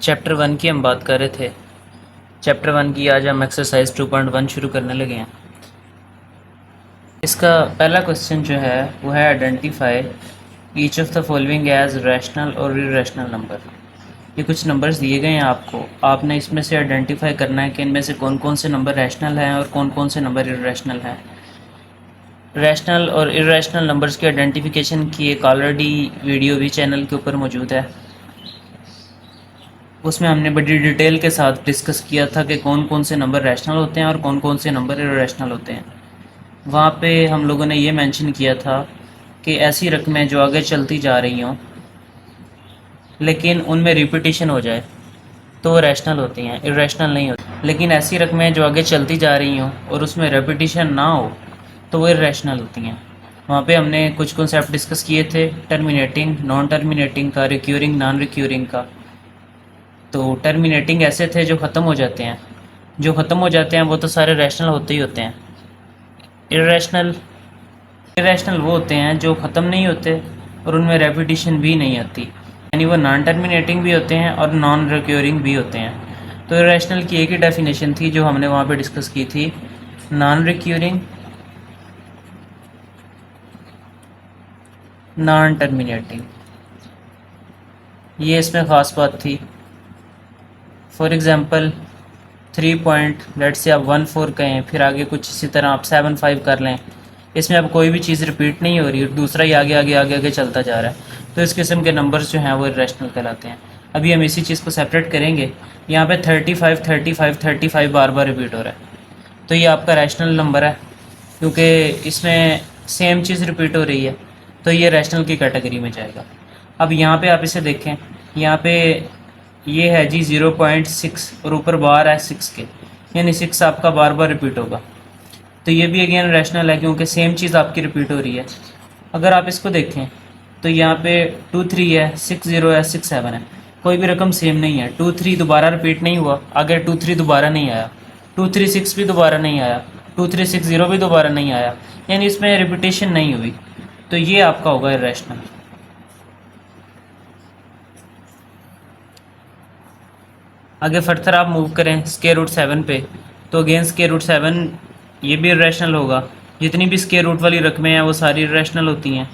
Chapter 1 की हम बात कर रहे थे। चैप्टर 1 की आज हम एक्सरसाइज 2.1 शुरू करने लगे हैं। इसका पहला क्वेश्चन जो है वो है identify each of the following as rational और इरेशनल नंबर। ये कुछ नंबर्स दिए गए हैं आपको, आपने इसमें से आइडेंटिफाई करना है कि इनमें से कौन कौन से नंबर रैशनल हैं और कौन कौन से नंबर इरेशनल हैं। रैशनल और इरेशनल नंबर्स के आइडेंटिफिकेशन की एक ऑलरेडी वीडियो भी चैनल के ऊपर मौजूद है। उसमें हमने बड़ी डिटेल के साथ डिस्कस किया था कि कौन कौन से नंबर रैशनल होते हैं और कौन कौन से नंबर इरेशनल होते हैं। वहाँ पे हम लोगों ने ये मेंशन किया था कि ऐसी रकमें जो आगे चलती जा रही हों लेकिन उनमें रिपीटिशन हो जाए तो वो रैशनल होती हैं, इरेशनल नहीं होती। लेकिन ऐसी रकमें जो आगे चलती जा रही हों और उसमें रेपिटिशन ना हो तो वो इरेशनल होती हैं। वहाँ पे हमने कुछ कॉन्सेप्ट डिस्कस किए थे, टर्मिनेटिंग, नॉन टर्मिनेटिंग का, रिक्यूरिंग, नॉन रिक्यूरिंग का। तो टर्मिनेटिंग ऐसे थे जो ख़त्म हो जाते हैं, जो ख़त्म हो जाते हैं वो तो सारे रैशनल होते ही होते हैं। इरेशनल इरेशनल वो होते हैं जो ख़त्म नहीं होते और उनमें रेपिटिशन भी नहीं आती, यानी वो नॉन टर्मिनेटिंग भी होते हैं और नॉन रिक्यूरिंग भी होते हैं। तो इरेशनल की एक ही डेफिनेशन थी जो हमने वहाँ पे डिस्कस की थी, नॉन रिक्यूरिंग, नॉन टर्मिनेटिंग। ये इसमें ख़ास बात थी। फॉर एग्ज़ाम्पल 3 पॉइंट लेट से आप 1-4 कहें, फिर आगे कुछ इसी तरह आप 7-5 कर लें, इसमें अब कोई भी चीज़ रिपीट नहीं हो रही और दूसरा ही आगे आगे आगे आगे चलता जा रहा है, तो इस किस्म के नंबर्स जो हैं वो इरेशनल कहलाते हैं। अभी हम इसी चीज़ को सेपरेट करेंगे। यहाँ पे 35 35 35 बार बार रिपीट हो रहा है, तो ये आपका रैशनल नंबर है क्योंकि इसमें सेम चीज़ रिपीट हो रही है, तो ये रैशनल की कैटेगरी में जाएगा। अब यहाँ पे आप इसे देखें, यहाँ पे ये है जी 0.6 और ऊपर बार है 6 के, यानी 6 आपका बार बार रिपीट होगा, तो ये भी अगेन रैशनल है क्योंकि सेम चीज़ आपकी रिपीट हो रही है। अगर आप इसको देखें तो यहाँ पे 2-3 है, 6-0 है, 6-7 है, कोई भी रकम सेम नहीं है। 2-3 दोबारा रिपीट नहीं हुआ, आगे 2-3 दोबारा नहीं आया, 2-3-6 भी दोबारा नहीं आया, 2-3-6-0 भी दोबारा नहीं आया, यानी इसमें रिपीटेशन नहीं हुई, तो ये आपका होगा इरेशनल। आगे फर्दर आप मूव करें स्क्वायर रूट 7 पे, तो अगेन स्क्वायर रूट 7 ये भी इरेशनल होगा। जितनी भी स्क्वायर रूट वाली रकमें हैं वो सारी इरेशनल होती हैं,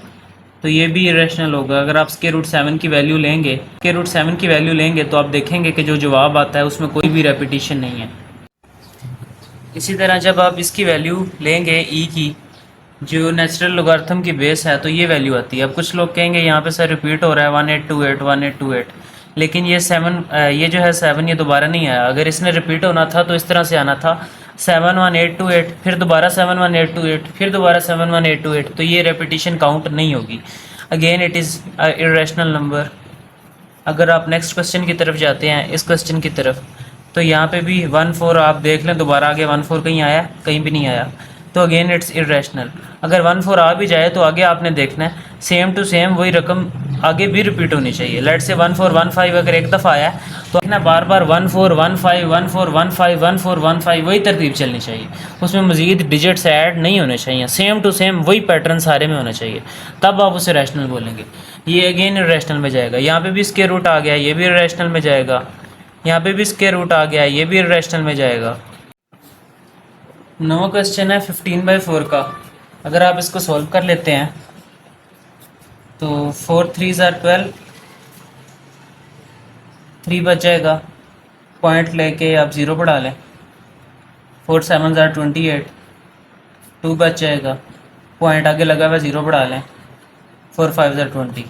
तो ये भी इरेशनल होगा। अगर आप स्क्वायर रूट 7 की वैल्यू लेंगे, स्क्वायर रूट 7 की वैल्यू लेंगे तो आप देखेंगे कि जो जवाब आता है उसमें कोई भी रेपिटेशन नहीं है। इसी तरह जब आप इसकी वैल्यू लेंगे ई की, जो नेचुरल लोगारिथम की बेस है, तो ये वैल्यू आती है। अब कुछ लोग कहेंगे यहाँ पे सर रिपीट हो रहा है 1828 1828, लेकिन ये 7 ये जो है 7 ये दोबारा नहीं आया। अगर इसने रिपीट होना था तो इस तरह से आना था 71828, फिर दोबारा 71828, फिर दोबारा 71828, तो ये रेपिटेशन काउंट नहीं होगी। Again it is irrational number. अगर आप नेक्स्ट क्वेश्चन की तरफ जाते हैं, इस क्वेश्चन की तरफ, तो यहाँ पे भी 1-4 आप देख लें, दोबारा आगे 1-4 कहीं आया, कहीं भी नहीं आया, तो अगेन इट्स इरेशनल। अगर 1-4 आ भी जाए तो आगे आपने देखना है सेम टू सेम वही रकम आगे भी रिपीट होनी चाहिए। लेट से 1415 अगर एक दफ़ा आया तो ना बार बार 1415 1415 1415 वही तरतीब चलनी चाहिए, उसमें मज़ीद डिजिट्स ऐड नहीं होने चाहिए, सेम टू सेम वही पैटर्न सारे में होना चाहिए, तब आप उसे रैशनल बोलेंगे। ये अगेन इरेशनल में जाएगा। यहाँ पे भी स्क्वायर रूट आ गया, ये भी इरेशनल में जाएगा। यहाँ पे भी स्क्वायर रूट आ गया, ये भी इरेशनल में जाएगा। 9 क्वेश्चन है 15/4 का। अगर आप इसको सॉल्व कर लेते हैं तो 4 3s are 12, 3 बच जाएगा, पॉइंट लेके आप 0 बढ़ा लें, 4 7s are 28, 2 बच जाएगा, पॉइंट आगे लगा हुआ 0 बढ़ा लें, 4 5s are 20,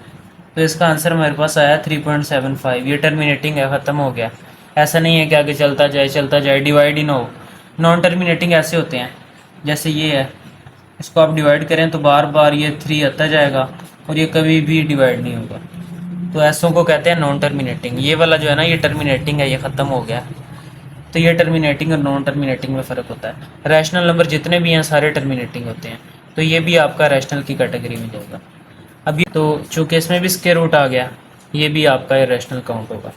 तो इसका आंसर हमारे पास आया 3.75। ये टर्मिनेटिंग है, ख़त्म हो गया। ऐसा नहीं है कि आगे चलता जाए डिवाइड ही ना हो। नॉन टर्मिनेटिंग ऐसे होते हैं, जैसे ये है, इसको आप डिवाइड करें तो बार बार ये 3 आता जाएगा और ये कभी भी डिवाइड नहीं होगा, तो ऐसों को कहते हैं नॉन टर्मिनेटिंग। ये वाला जो है ना, ये टर्मिनेटिंग है, ये ख़त्म हो गया। तो ये टर्मिनेटिंग और नॉन टर्मिनेटिंग में फ़र्क होता है। रैशनल नंबर जितने भी हैं सारे टर्मिनेटिंग होते हैं, तो ये भी आपका रैशनल की कैटेगरी में जाएगा। अभी तो चूँकि इसमें भी स्क्वायर रूट आ गया, ये भी आपका इरेशनल काउंट होगा।